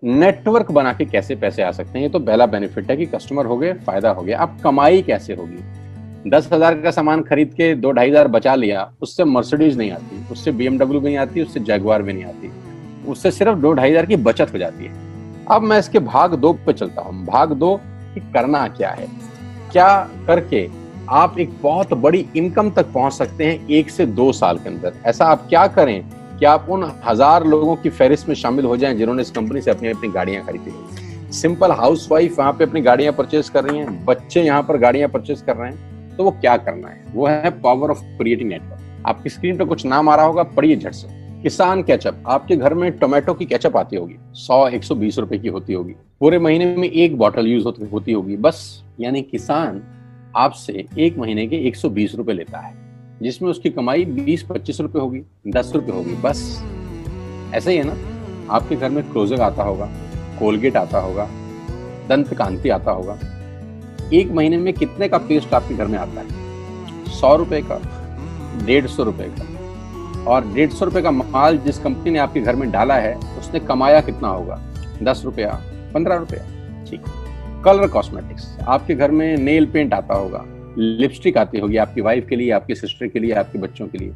Network बना के कैसे पैसे आ सकते हैं, ये तो पहला बेनिफिट है कि कस्टमर हो गए, फायदा हो गया। अब कमाई कैसे होगी? 10,000 का सामान खरीद के 2-2,500 बचा लिया, उससे मर्सिडीज नहीं आती, उससे BMW भी नहीं आती, उससे जैगवार भी नहीं आती, उससे सिर्फ 2-2,500 की बचत हो जाती है। अब मैं इसके भाग 2 पे चलता हूँ। भाग 2 कि करना क्या है, क्या करके आप एक बहुत बड़ी इनकम तक पहुंच सकते हैं 1 से 2 साल के अंदर। ऐसा आप क्या करें कि आप उन 1000 लोगों की फहरिस्त में शामिल हो जाएं जिन्होंने इस कंपनी से अपनी अपनी गाड़ियां खरीदी हैं। सिंपल हाउसवाइफ वहां पे अपनी गाड़ियां परचेज कर रही हैं, बच्चे यहाँ पर गाड़ियां परचेज कर रहे हैं। तो वो क्या करना है, वो है पावर ऑफ क्रिएटिंग नेटवर्क। आपकी स्क्रीन पे कुछ नाम आ रहा होगा, पढ़िए झट से। किसान केचप, आपके घर में टोमेटो की केचप आती होगी, 100-120 रुपए की होती होगी, पूरे महीने में एक बॉटल यूज होती होगी बस। यानी किसान आपसे एक महीने के 120 रुपए लेता है, जिसमें उसकी कमाई 20-25 रुपए होगी, 10 रुपए होगी बस। ऐसा ही है ना? आपके घर में क्लोजर आता होगा, कोलगेट आता होगा, दंत कांति आता होगा। एक महीने में कितने का पेस्ट आपके घर में आता है? 100 रुपए का, 150 रुपए का। और 150 रुपए का माल जिस कंपनी ने आपके घर में डाला है, उसने कमाया कितना होगा? 10 रुपया, 15 रुपया। ठीक। कलर कॉस्मेटिक्स, आपके घर में नेल पेंट आता होगा, लिपस्टिक आती होगी आपकी वाइफ के लिए, आपकी सिस्टर के लिए, आपके बच्चों के लिए।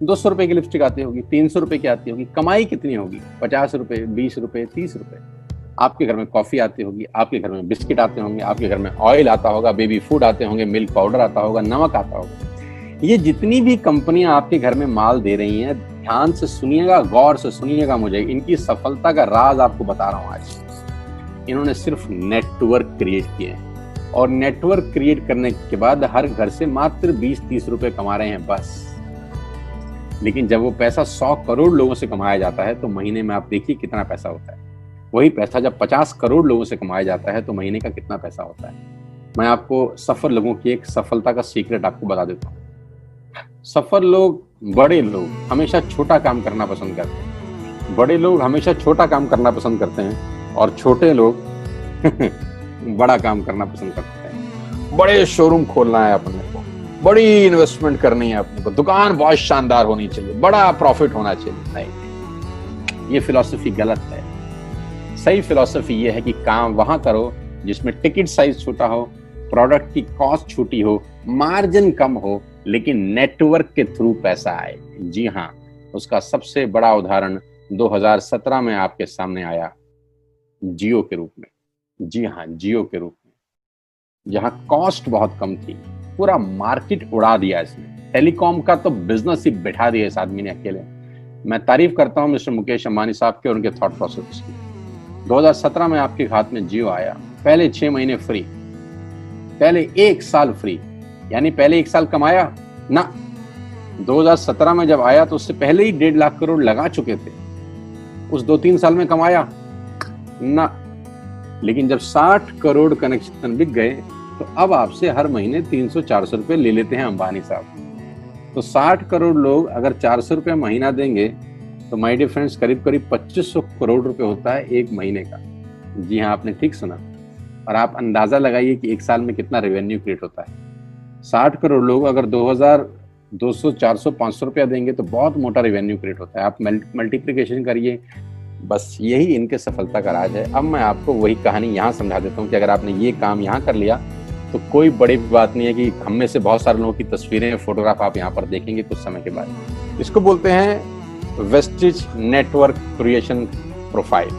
200 रुपए की लिपस्टिक आती होगी, 300 रुपए की आती होगी। कमाई कितनी होगी? 50 रुपए, 20 रुपए, 30 रुपए। आपके घर में कॉफी आती होगी, आपके घर में बिस्किट आते होंगे, आपके घर में ऑयल आता होगा, बेबी फूड आते होंगे, मिल्क पाउडर आता होगा, नमक आता होगा। ये जितनी भी कंपनियां आपके घर में माल दे रही हैं, ध्यान से सुनिएगा, गौर से सुनिएगा मुझे, इनकी सफलता का राज आपको बता रहा हूं आज। इन्होंने सिर्फ नेटवर्क क्रिएट किए हैं, और नेटवर्क क्रिएट करने के बाद हर घर से मात्र 20-30 रुपए कमा रहे हैं बस। लेकिन जब वो पैसा 100 करोड़ लोगों से कमाया जाता है तो महीने में आप देखिए कितना पैसा होता है। वही पैसा जब 50 करोड़ लोगों से कमाया जाता है तो महीने का कितना पैसा होता है। मैं आपको सफल लोगों की एक सफलता का सीक्रेट आपको बता देता हूँ। सफल लोग, बड़े लोग हमेशा छोटा काम करना पसंद करते हैं। बड़े लोग हमेशा छोटा काम करना पसंद करते हैं, और छोटे लोग बड़ा काम करना पसंद करते हैं। बड़े शोरूम खोलना है अपने को, बड़ी इन्वेस्टमेंट करनी है अपने को, दुकान बहुत शानदार होनी चाहिए, बड़ा प्रॉफिट होना चाहिए। नहीं, ये फिलॉसफी गलत है। सही फिलॉसफी ये है कि काम वहां करो जिसमें टिकट साइज छोटा हो, प्रोडक्ट की कॉस्ट छोटी हो, मार्जिन कम हो, लेकिन नेटवर्क के थ्रू पैसा आए। जी हाँ, उसका सबसे बड़ा उदाहरण 2017 में आपके सामने आया, जियो के रूप में। जी हाँ, जियो के रूप में, जहां कॉस्ट बहुत कम थी, पूरा मार्केट उड़ा दिया इसने। टेलीकॉम का तो बिजनेस ही बैठा दिया इस आदमी ने अकेले। मैं तारीफ करता हूं मिस्टर मुकेश अंबानी साहब के और उनके थॉट प्रोसेस की। 2017 में आपके हाथ में जियो आया, पहले 6 महीने फ्री, पहले 1 साल फ्री। यानी पहले 1 साल कमाया ना। 2017 में जब आया तो उससे पहले ही 1.5 लाख करोड़ लगा चुके थे। उस 2-3 साल में कमाया ना। लेकिन जब 60 करोड़ कनेक्शन बिक गए तो अब आपसे हर महीने 300-400 रुपए ले लेते हैं अंबानी साहब। तो 60 करोड़ लोग अगर 400 रुपए महीना देंगे तो माय डियर फ्रेंड्स, करीब करीब 2500 करोड़ रुपए होता है एक महीने का। जी हाँ, आपने ठीक सुना। और आप अंदाजा लगाइए कि 1 साल में कितना रेवेन्यू क्रिएट होता है। 60 करोड़ लोग अगर 2000, 200, 400, 500 रुपया देंगे तो बहुत मोटा रेवेन्यू क्रिएट होता है। आप मल्टीप्लिकेशन करिए, बस यही इनके सफलता का राज है। अब मैं आपको वही कहानी यहाँ समझा देता हूँ कि अगर आपने ये काम यहाँ कर लिया तो कोई बड़ी बात नहीं है कि हम में से बहुत सारे लोगों की तस्वीरें, फोटोग्राफ आप यहाँ पर देखेंगे कुछ समय के बाद। इसको बोलते हैं वेस्टिज नेटवर्क क्रिएशन प्रोफाइल।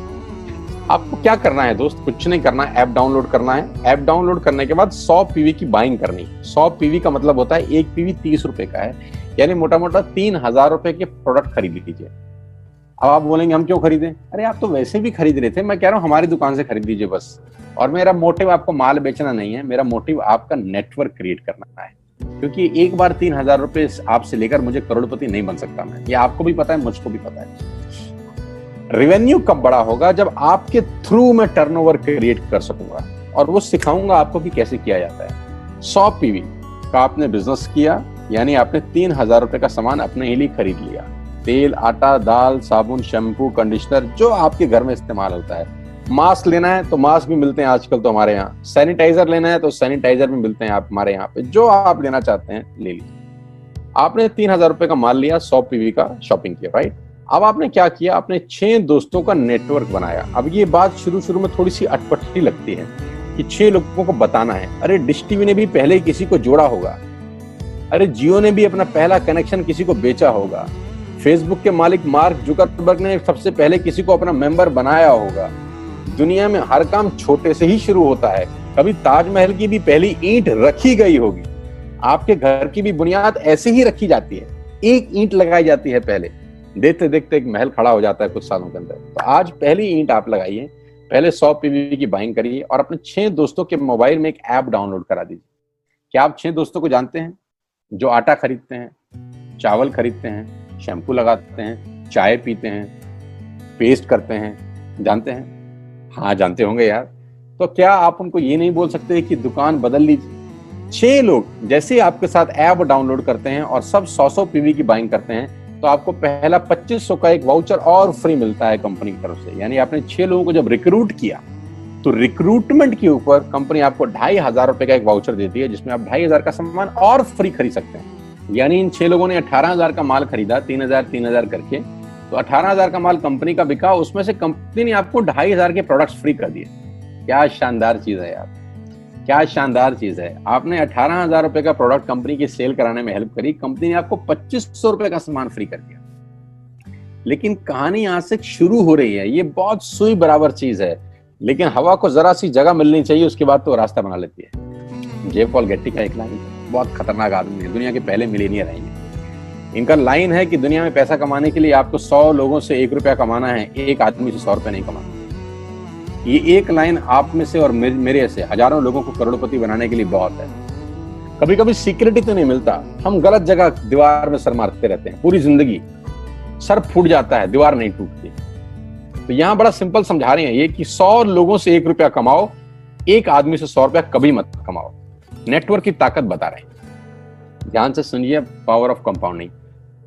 आपको क्या करना है दोस्त? कुछ नहीं करना है, ऐप डाउनलोड करना है। ऐप डाउनलोड करने के बाद 100 पीवी की बाइंग करनी। 100 पीवी का मतलब होता है एक पीवी 30 रुपए का है, यानी मोटा मोटा 3000 रुपए के प्रोडक्ट खरीद लीजिए। अब आप बोलेंगे हम क्यों खरीदें? अरे आप तो वैसे भी खरीद रहे थे, मैं कह रहा हूँ हमारी दुकान से खरीद लीजिए बस। और मेरा मोटिव आपको माल बेचना नहीं है, मेरा मोटिव आपका नेटवर्क क्रिएट करना है। क्योंकि एक बार 3000 रुपए आपसे लेकर मुझे करोड़पति नहीं बन सकता मैं, ये आपको भी पता है, मुझको भी पता है। रेवेन्यू कब बड़ा होगा? जब आपके थ्रू मैं टर्नओवर क्रिएट कर सकूंगा, और वो सिखाऊंगा आपको कि कैसे किया जाता है। 100 पीवी का आपने बिजनेस किया, यानी आपने 3000 रुपए का सामान अपने ही लिए खरीद लिया। तेल, आटा, दाल, साबुन, शैम्पू, कंडीशनर, जो आपके घर में इस्तेमाल होता है। मास्क लेना है तो मास्क भी मिलते हैं आजकल तो हमारे यहाँ। सैनिटाइजर लेना है तो सैनिटाइजर भी मिलते हैं आप हमारे यहाँ पे। जो आप लेना चाहते हैं ले लीजिए। आपने 3000 रुपए का माल लिया, 100 पीवी का शॉपिंग किया, राइट? अब आपने क्या किया, आपने 6 दोस्तों का नेटवर्क बनाया। अब ये बात शुरू शुरू में थोड़ी सी अटपटी लगती है कि 6 लोगों को बताना है। अरे डिश टीवी ने भी पहले किसी को जोड़ा होगा, अरे जियो ने भी अपना पहला कनेक्शन किसी को बेचा होगा, फेसबुक के मालिक मार्क जुकरबर्ग ने सबसे पहले किसी को अपना मेंबर बनाया होगा। दुनिया में हर काम छोटे से ही शुरू होता है। कभी ताजमहल की भी पहली ईंट रखी गई होगी, आपके घर की भी बुनियाद ऐसे ही रखी जाती है, एक ईंट लगाई जाती है पहले, देखते देखते एक महल खड़ा हो जाता है कुछ सालों के अंदर। तो आज पहली ईंट आप लगाइए, पहले 100 पीवी की बाइंग करिए और अपने 6 दोस्तों के मोबाइल में एक ऐप डाउनलोड करा दीजिए। क्या आप 6 दोस्तों को जानते हैं जो आटा खरीदते हैं, चावल खरीदते हैं, शैम्पू लगाते हैं, चाय पीते हैं, पेस्ट करते हैं? जानते हैं? हाँ जानते होंगे यार। तो क्या आप उनको ये नहीं बोल सकते कि दुकान बदल लीजिए? 6 लोग जैसे आपके साथ ऐप डाउनलोड करते हैं और सब 100 पीवी की बाइंग करते हैं तो आपको पहला 2500 का एक वाउचर और फ्री मिलता है कंपनी की तरफ से। यानी आपने 6 लोगों को जब रिक्रूट किया तो रिक्रूटमेंट के ऊपर कंपनी आपको 2500 रुपए का एक वाउचर देती है जिसमें आप 2500 का सामान और फ्री खरीद सकते हैं। यानी इन 6 लोगों ने 18,000 का माल खरीदा, 3,000 करके, तो 18,000 का माल कंपनी का बिका, उसमें से कंपनी ने आपको 2500 के प्रोडक्ट्स फ्री कर दिए। क्या शानदार चीज है यार, क्या शानदार चीज है। आपने 18,000 रुपए का प्रोडक्ट कंपनी की सेल कराने में हेल्प करी, कंपनी ने आपको 2500 रुपए का सामान फ्री कर दिया। लेकिन कहानी यहां से शुरू हो रही है। ये बहुत सुई बराबर चीज है, लेकिन हवा को जरा सी जगह मिलनी चाहिए, उसके बाद तो रास्ता बना लेती है। जे पॉल गेट्टी का एक लाइन, बहुत खतरनाक आदमी है, दुनिया के पहले मिलीनियर हैं। इनका लाइन है कि दुनिया में पैसा कमाने के लिए आपको 100 लोगों से 1 रुपया कमाना है, एक आदमी से 100 रुपया नहीं कमाना। ये एक लाइन आप में से और मेरे से हजारों लोगों को करोड़पति बनाने के लिए बहुत है। कभी कभी सिक्योरिटी तो नहीं मिलता, हम गलत जगह दीवार में सर मारते रहते हैं, पूरी जिंदगी सर फूट जाता है, दीवार नहीं टूटती। तो यहां बड़ा सिंपल समझा रहे हैं ये कि 100 लोगों से 1 रुपया कमाओ, एक आदमी से 100 रुपया कभी मत कमाओ। नेटवर्क की ताकत बता रहे हैं, ध्यान से सुनिए, पावर ऑफ कंपाउंडिंग।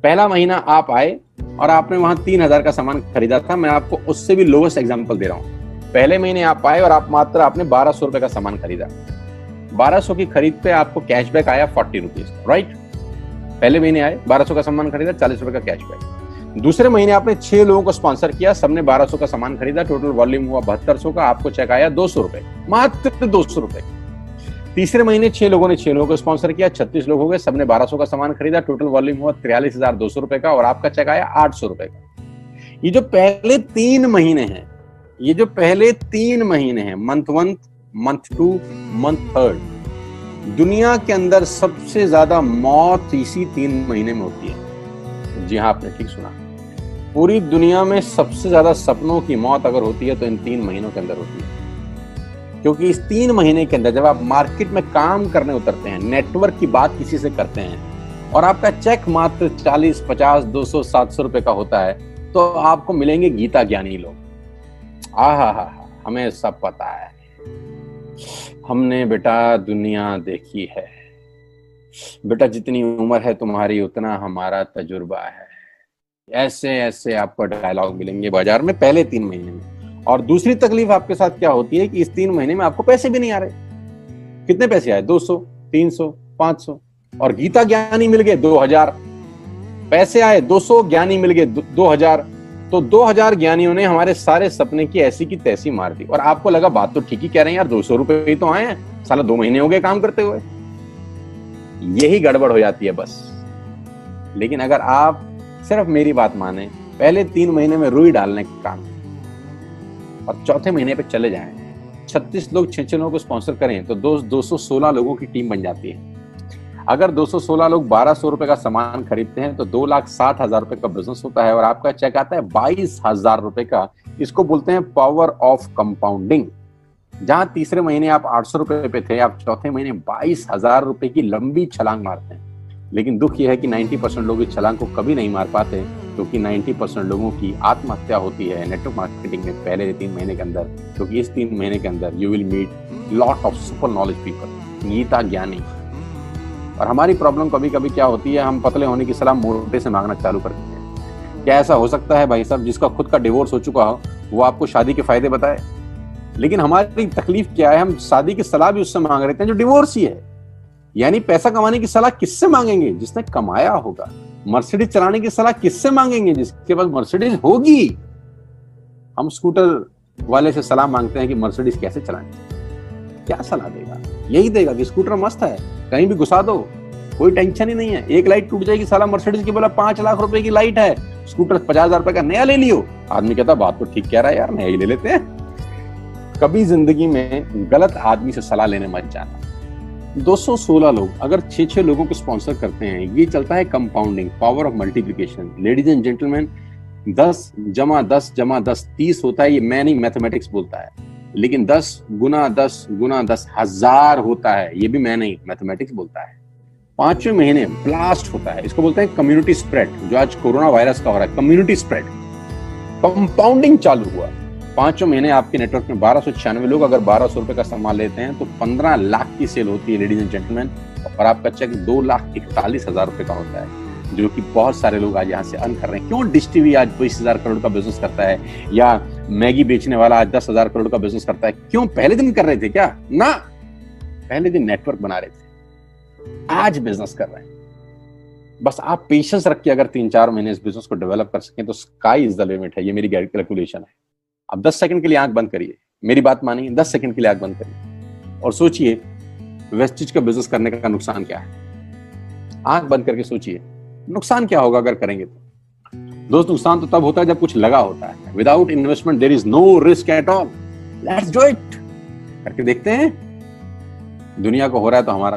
पहला महीना आप आए और आपने वहां 3,000 का सामान खरीदा था। मैं आपको उससे भी लोएस्ट एग्जांपल दे रहा हूं। पहले महीने आप आए और आप मात्र आपने 1200 रुपए का सामान खरीदा। 1200 की खरीद पे आपको कैशबैक आया 40 रुपीज, राइट? पहले महीने आए, 1200 का सामान खरीदा, 40 रुपए का कैशबैक। दूसरे महीने आपने 6 लोगों को स्पॉन्सर किया, सबने 1200 का सामान खरीदा, टोटल वॉल्यूम हुआ 7200 का, आपको चेक आया 200 रुपए, मात्र 200 रुपए। तीसरे महीने 6 लोगों ने 6 लोगों को स्पॉन्सर किया, 36 लोग हो गए, सबने 1200 का सामान खरीदा, टोटल वॉल्यूम हुआ 43,200 रुपए का और आपका चेक आया 800 रुपए का। ये जो पहले 3 महीने हैं, ये जो पहले 3 महीने हैं, मंथ 1, मंथ 2, मंथ 3, दुनिया के अंदर सबसे ज्यादा मौत इसी 3 महीने में होती है। जी हाँ, आपने ठीक सुना, पूरी दुनिया में सबसे ज्यादा सपनों की मौत अगर होती है तो इन 3 महीनों के अंदर होती है। क्योंकि इस 3 महीने के अंदर जब आप मार्केट में काम करने उतरते हैं, नेटवर्क की बात किसी से करते हैं और आपका चेक मात्र 40, 50, 200, 700 रुपए का होता है, तो आपको मिलेंगे गीता ज्ञानी लोग। हा, हमें सब पता है, हमने बेटा दुनिया देखी है, बेटा जितनी उम्र है तुम्हारी उतना हमारा तजुर्बा है। ऐसे ऐसे आपको डायलॉग मिलेंगे बाजार में पहले 3 महीने में। और दूसरी तकलीफ आपके साथ क्या होती है कि इस 3 महीने में आपको पैसे भी नहीं आ रहे। कितने पैसे आए? 200, 300, 500 और गीता ज्ञानी मिल गए 2000। पैसे आए 200, ज्ञानी मिल गए 2000। तो 2000 ज्ञानियों ने हमारे सारे सपने की ऐसी की तैसी मार दी। और आपको लगा बात तो ठीक ही कह रहे हैं यार, 200 रुपए ही तो आए हैं, साला 2 महीने हो गए काम करते हुए। यही गड़बड़ हो जाती है बस। लेकिन अगर आप सिर्फ मेरी बात माने, पहले 3 महीने में रुई डालने का काम और चौथे महीने पे चले जाएं, 36 लोग 6 लोगों को स्पॉन्सर करें तो 216 लोगों की टीम बन जाती है। अगर 216 लोग 1200 रुपए का सामान खरीदते हैं तो 2,60,000 रुपए का बिजनेस होता है और आपका चेक आता है 22,000 रुपए का। इसको बोलते हैं पावर ऑफ कंपाउंडिंग। जहां तीसरे महीने आप 800 रुपए पे थे, आप चौथे महीने 22,000 रुपए की लंबी छलांग मारते हैं। लेकिन दुख यह है कि 90% लोग इस छलांग को कभी नहीं मार पाते, क्योंकि 90% लोगों की आत्महत्या होती है नेटवर्क मार्केटिंग में पहले 3 महीने के अंदर। क्योंकि इस 3 महीने के अंदर you will meet lot of super knowledge people, गीता ज्ञानी। और हमारी प्रॉब्लम कभी कभी क्या होती है, हम पतले होने की सलाह मोटे से मांगना चालू कर देते हैं। क्या ऐसा हो सकता है भाई साहब, जिसका खुद का डिवोर्स हो चुका हो वो आपको शादी के फायदे बताए? लेकिन हमारी तकलीफ क्या है, हम शादी की सलाह भी उससे मांग रहे हैं जो डिवोर्स ही है। यानी पैसा कमाने की सलाह किससे मांगेंगे? जिसने कमाया होगा, मर्सिडीज चलाने की सलाह किससे मांगेंगे? जिसके पास मर्सिडीज होगी। हम स्कूटर वाले से सलाह मांगते हैं कि मर्सिडीज कैसे चलाएं। क्या सलाह देगा? यही देगा कि स्कूटर मस्त है, कहीं भी घुसा दो, कोई टेंशन ही नहीं है। एक लाइट टूट जाएगी, साला मर्सिडीज की बोला 5 लाख रुपए की लाइट है, स्कूटर 50,000 रुपए का नया ले लियो। आदमी कहता बात तो ठीक कह रहा है यार, नया ही ले लेते हैं। कभी जिंदगी में गलत आदमी से सलाह लेने मत जाना। 216 लोग अगर 6-6 लोगों को स्पॉन्सर करते हैं, ये चलता है compounding, power of multiplication. Ladies and gentleman, 10 जमा 10 जमा 10 30 होता है। ये मैं नहीं, मैथमेटिक्स बोलता है। लेकिन 10 गुना 10 गुना 10 1000 होता है। ये भी मैं नहीं, मैथमेटिक्स बोलता है। 5वें महीने ब्लास्ट होता है, इसको बोलते हैं कम्युनिटी स्प्रेड, जो आज कोरोना वायरस का हो रहा है। कम्युनिटी स्प्रेड, कंपाउंडिंग चालू हुआ। 5वें महीने आपके नेटवर्क में 1296 लोग अगर 1200 रुपए का सामान लेते हैं तो 15 लाख की सेल होती है लेडीज एंड जेंटलमैन। और आपका चेक 2,41,000 रुपए का होता है, जो कि बहुत सारे लोग आज यहाँ से अर्न कर रहे हैं। क्यों डिश टीवी आज 20,000 करोड़ का बिजनेस करता है, या मैगी बेचने वाला आज 10,000 करोड़ का बिजनेस करता है? क्यों? पहले दिन कर रहे थे क्या? ना, पहले दिन नेटवर्क बना रहे थे, आज बिजनेस कर रहे हैं। बस आप पेशेंस रख के अगर 3-4 महीने इस बिजनेस को डेवलप कर सकें तो स्काई इज द लिमिट है। ये मेरी कैलकुलेशन है। आप 10 सेकंड के लिए आंख बंद करिए, मेरी बात मानिए, 10 सेकंड के लिए आंख बंद करिए और सोचिए वेस्टिज का बिजनेस करने का नुकसान क्या है। आंख बंद करके सोचिए नुकसान क्या होगा अगर करेंगे तो। दोस्त, नुकसान तो तब होता है जब कुछ लगा होता है। Without investment there is no risk at all. Let's do it. करके देखते हैं। दुनिया को हो रहा है तो हमारा